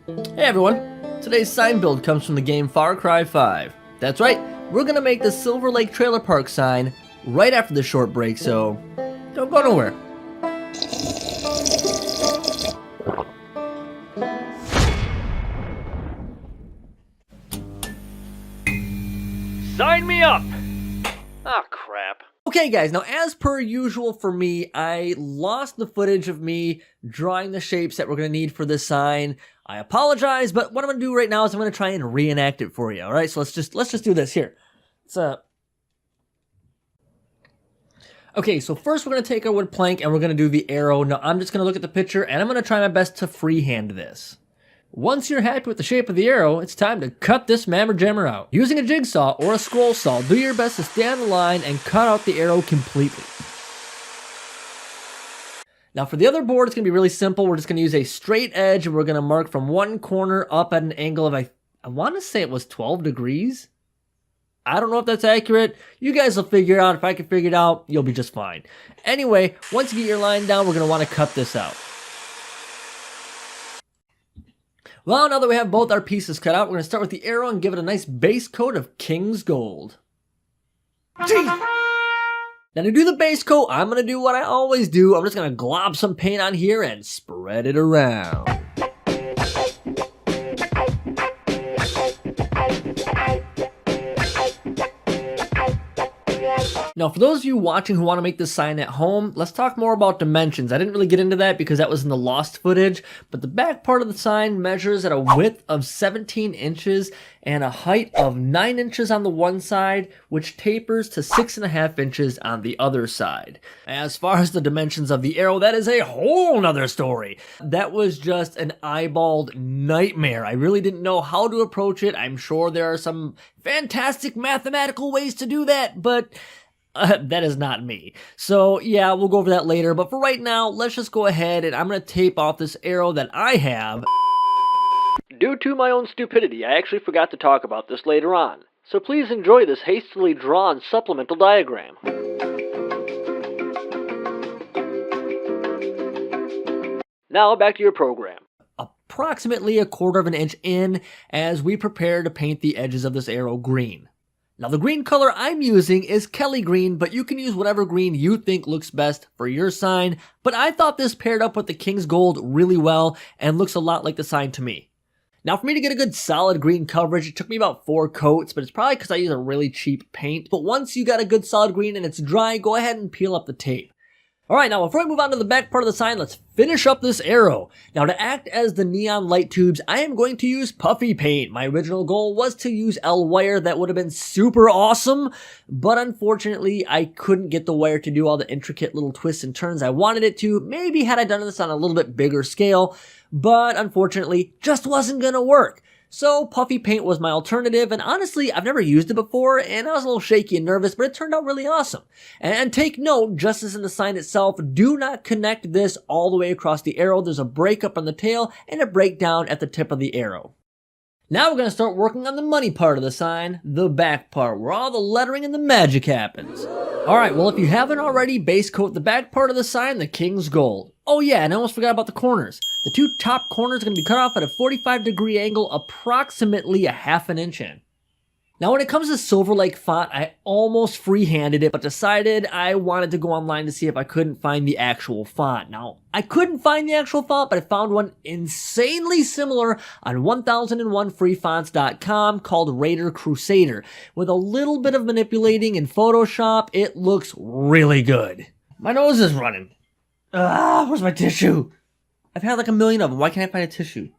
Hey everyone, today's sign build comes from the game Far Cry 5. That's right, we're gonna make the Silver Lake Trailer Park sign right after the short break, so don't go nowhere. Sign me up! Ah, crap. Okay guys, now as per usual for me, I lost the footage of me drawing the shapes that we're going to need for this sign. I apologize, but what I'm going to do right now is I'm going to try and reenact it for you, alright? So let's just do this here. Okay, so first we're going to take our wood plank and we're going to do the arrow. Now I'm just going to look at the picture and I'm going to try my best to freehand this. Once you're happy with the shape of the arrow, it's time to cut this mammer jammer out. Using a jigsaw or a scroll saw, do your best to stay on the line and cut out the arrow completely. Now for the other board, it's going to be really simple. We're just going to use a straight edge and we're going to mark from one corner up at an angle of, I want to say it was 12 degrees. I don't know if that's accurate. You guys will figure it out. If I can figure it out, you'll be just fine. Anyway, once you get your line down, we're going to want to cut this out. Well, now that we have both our pieces cut out, we're going to start with the arrow and give it a nice base coat of King's Gold. Jeez. Now to do the base coat, I'm going to do what I always do. I'm just going to glob some paint on here and spread it around. Now, for those of you watching who want to make this sign at home, let's talk more about dimensions. I didn't really get into that because that was in the lost footage, but the back part of the sign measures at a width of 17 inches and a height of 9 inches on the one side, which tapers to 6.5 inches on the other side. As far as the dimensions of the arrow, that is a whole nother story. That was just an eyeballed nightmare. I really didn't know how to approach it. I'm sure there are some fantastic mathematical ways to do that, but that is not me. So yeah, we'll go over that later, but for right now, let's just go ahead and I'm going to tape off this arrow that I have. Due to my own stupidity, I actually forgot to talk about this later on. So please enjoy this hastily drawn supplemental diagram. Now back to your program. Approximately 1/4 inch in as we prepare to paint the edges of this arrow green. Now the green color I'm using is Kelly green, but you can use whatever green you think looks best for your sign, but I thought this paired up with the King's Gold really well and looks a lot like the sign to me. Now for me to get a good solid green coverage, it took me about 4 coats, but it's probably because I use a really cheap paint. But once you got a good solid green and it's dry, go ahead and peel up the tape. Alright, now before I move on to the back part of the sign, let's finish up this arrow. Now to act as the neon light tubes, I am going to use puffy paint. My original goal was to use L wire. That would have been super awesome, but unfortunately I couldn't get the wire to do all the intricate little twists and turns I wanted it to. Maybe had I done this on a little bit bigger scale, but unfortunately just wasn't gonna work. So puffy paint was my alternative, and honestly, I've never used it before, and I was a little shaky and nervous, but it turned out really awesome. And take note, just as in the sign itself, do not connect this all the way across the arrow. There's a break up on the tail and a breakdown at the tip of the arrow. Now we're going to start working on the money part of the sign, the back part, where all the lettering and the magic happens. Alright, well if you haven't already, base coat the back part of the sign, the King's Gold. Oh yeah, and I almost forgot about the corners. The 2 top corners are going to be cut off at a 45-degree angle, approximately 1/2 inch in. Now when it comes to Silver Lake font, I almost freehanded it, but decided I wanted to go online to see if I couldn't find the actual font. Now, I couldn't find the actual font, but I found one insanely similar on 1001freefonts.com called Raider Crusader. With a little bit of manipulating in Photoshop, it looks really good. My nose is running. Where's my tissue? I've had like a million of them. Why can't I find a tissue?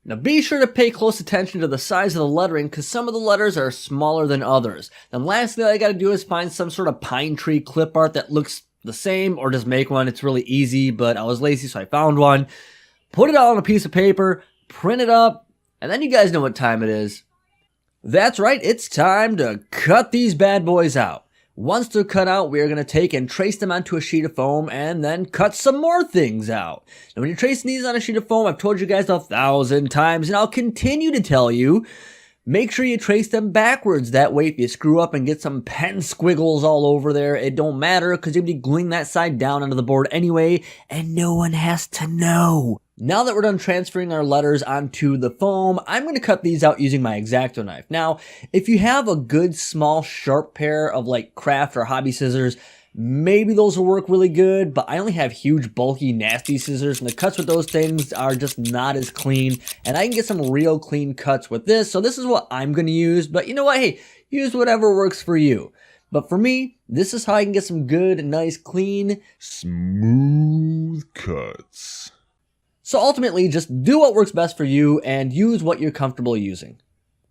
Now be sure to pay close attention to the size of the lettering because some of the letters are smaller than others. Then lastly, all I gotta do is find some sort of pine tree clip art that looks the same or just make one. It's really easy, but I was lazy so I found one. Put it all on a piece of paper, print it up, and then you guys know what time it is. That's right, it's time to cut these bad boys out. Once they're cut out, we are going to take and trace them onto a sheet of foam and then cut some more things out. Now when you're tracing these on a sheet of foam, I've told you guys 1,000 times and I'll continue to tell you, make sure you trace them backwards. That way if you screw up and get some pen squiggles all over there, it don't matter because you'll be gluing that side down onto the board anyway and no one has to know. Now that we're done transferring our letters onto the foam, I'm going to cut these out using my X-Acto knife. Now, if you have a good small sharp pair of like craft or hobby scissors, maybe those will work really good, but I only have huge, bulky, nasty scissors, and the cuts with those things are just not as clean, and I can get some real clean cuts with this, so this is what I'm going to use, but you know what, hey, use whatever works for you. But for me, this is how I can get some good, nice, clean, smooth cuts. So ultimately, just do what works best for you and use what you're comfortable using.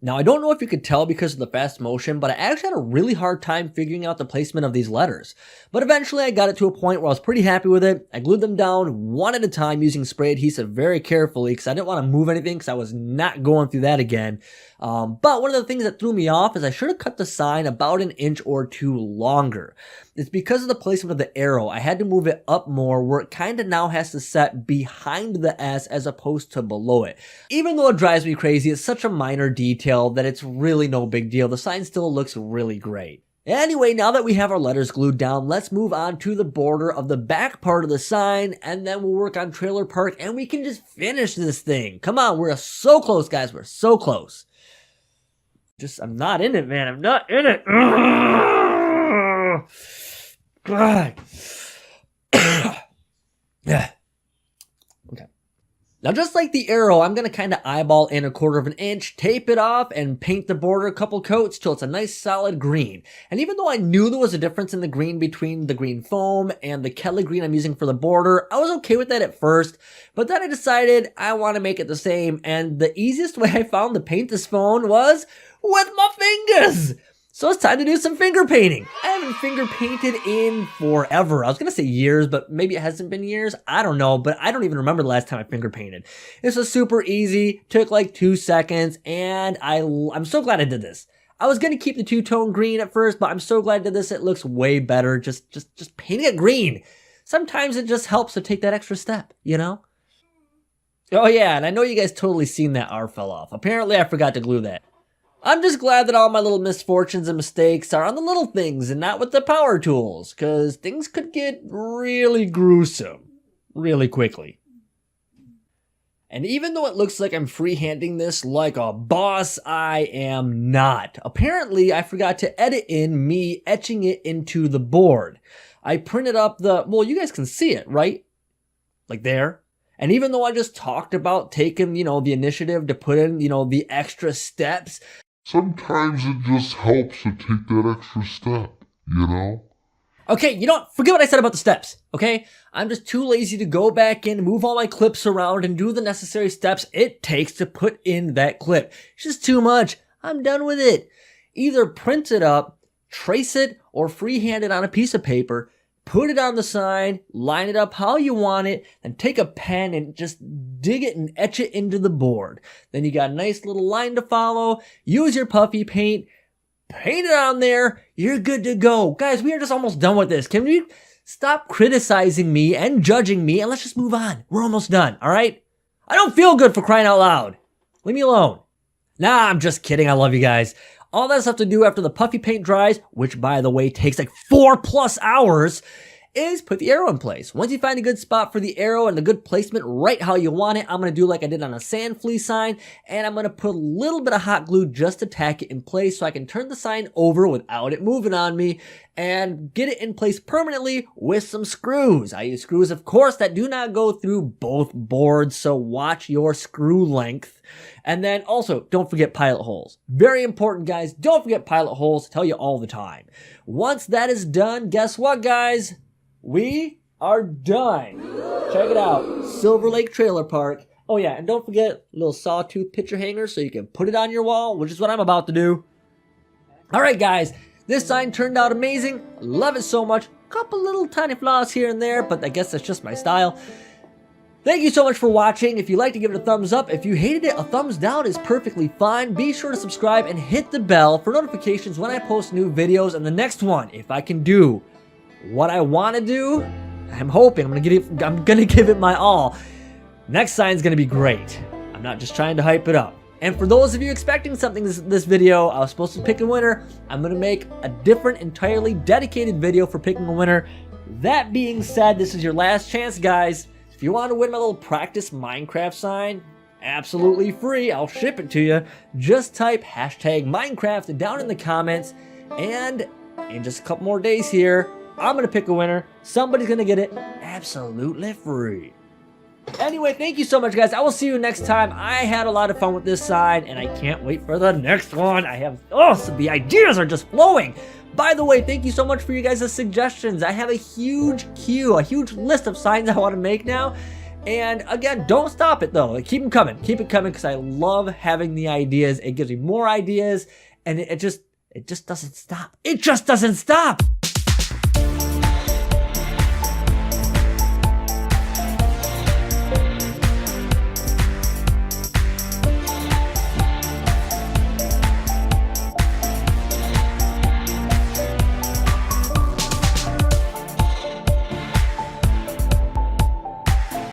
Now, I don't know if you could tell because of the fast motion, but I actually had a really hard time figuring out the placement of these letters. But eventually I got it to a point where I was pretty happy with it. I glued them down one at a time using spray adhesive very carefully because I didn't want to move anything because I was not going through that again. But one of the things that threw me off is I should have cut the sign about an inch or two longer. It's because of the placement of the arrow. I had to move it up more where it kind of now has to set behind the S as opposed to below it. Even though it drives me crazy, it's such a minor detail that it's really no big deal. The sign still looks really great. Anyway, now that we have our letters glued down, let's move on to the border of the back part of the sign, and then we'll work on trailer park, and we can just finish this thing. Come on, we're so close, guys. We're so close. I'm not in it, man. I'm not in it. God. Yeah. Okay. Now, just like the arrow, I'm going to kind of eyeball in 1/4 of an inch, tape it off, and paint the border a couple coats till it's a nice solid green. And even though I knew there was a difference in the green between the green foam and the Kelly green I'm using for the border, I was okay with that at first, but then I decided I want to make it the same, and the easiest way I found to paint this phone was with my fingers. So it's time to do some finger painting. I haven't finger painted in forever. I was going to say years, but maybe it hasn't been years. I don't know, but I don't even remember the last time I finger painted. This was super easy, took like 2 seconds, and I'm so glad I did this. I was going to keep the two-tone green at first, but I'm so glad I did this. It looks way better just painting it green. Sometimes it just helps to take that extra step, you know? Oh yeah, and I know you guys totally seen that R fell off. Apparently I forgot to glue that. I'm just glad that all my little misfortunes and mistakes are on the little things and not with the power tools, because things could get really gruesome really quickly. And even though it looks like I'm freehanding this like a boss, I am not. Apparently, I forgot to edit in me etching it into the board. I printed up well, you guys can see it, right? Like there. And even though I just talked about taking, the initiative to put in, the extra steps, sometimes it just helps to take that extra step, Okay, forget what I said about the steps, okay? I'm just too lazy to go back in, move all my clips around, and do the necessary steps it takes to put in that clip. It's just too much. I'm done with it. Either print it up, trace it, or freehand it on a piece of paper, put it on the sign, line it up how you want it, and take a pen and just dig it and etch it into the board. Then you got a nice little line to follow. Use your puffy paint, paint it on there. You're good to go. Guys, we are just almost done with this. Can we stop criticizing me and judging me and let's just move on? We're almost done, all right? I don't feel good for crying out loud. Leave me alone. Nah, I'm just kidding. I love you guys. All that's left to do after the puffy paint dries, which by the way takes like 4+ hours, is put the arrow in place. Once you find a good spot for the arrow and the good placement right how you want it, I'm going to do like I did on a sand flea sign, and I'm going to put a little bit of hot glue just to tack it in place so I can turn the sign over without it moving on me and get it in place permanently with some screws. I use screws, of course, that do not go through both boards, so watch your screw length. And then also, don't forget pilot holes. Very important, guys. Don't forget pilot holes. I tell you all the time. Once that is done, guess what, guys? We are done. Check it out. Silver Lake Trailer Park. Oh yeah, and don't forget a little sawtooth picture hanger so you can put it on your wall, which is what I'm about to do. Alright guys, this sign turned out amazing. Love it so much. Couple little tiny flaws here and there, but I guess that's just my style. Thank you so much for watching. If you liked it, give it a thumbs up. If you hated it, a thumbs down is perfectly fine. Be sure to subscribe and hit the bell for notifications when I post new videos. And the next one, if I can do what I want to do, I'm hoping I'm gonna give it my all. Next sign's gonna be great. I'm not just trying to hype it up. And for those of you expecting something this video, I was supposed to pick a winner. I'm gonna make a different, entirely dedicated video for picking a winner. That being said, this is your last chance, guys. If If you want to win my little practice Minecraft sign, absolutely free, I'll ship it to you. Just type hashtag Minecraft down in the comments, and in just a couple more days here, I'm going to pick a winner. Somebody's going to get it absolutely free. Anyway, thank you so much, guys. I will see you next time. I had a lot of fun with this sign, and I can't wait for the next one. The ideas are just flowing. By the way, thank you so much for you guys' suggestions. I have a huge queue, a huge list of signs I want to make now. And again, don't stop it though. Keep them coming. Keep it coming, because I love having the ideas. It gives me more ideas, and it just doesn't stop. It just doesn't stop.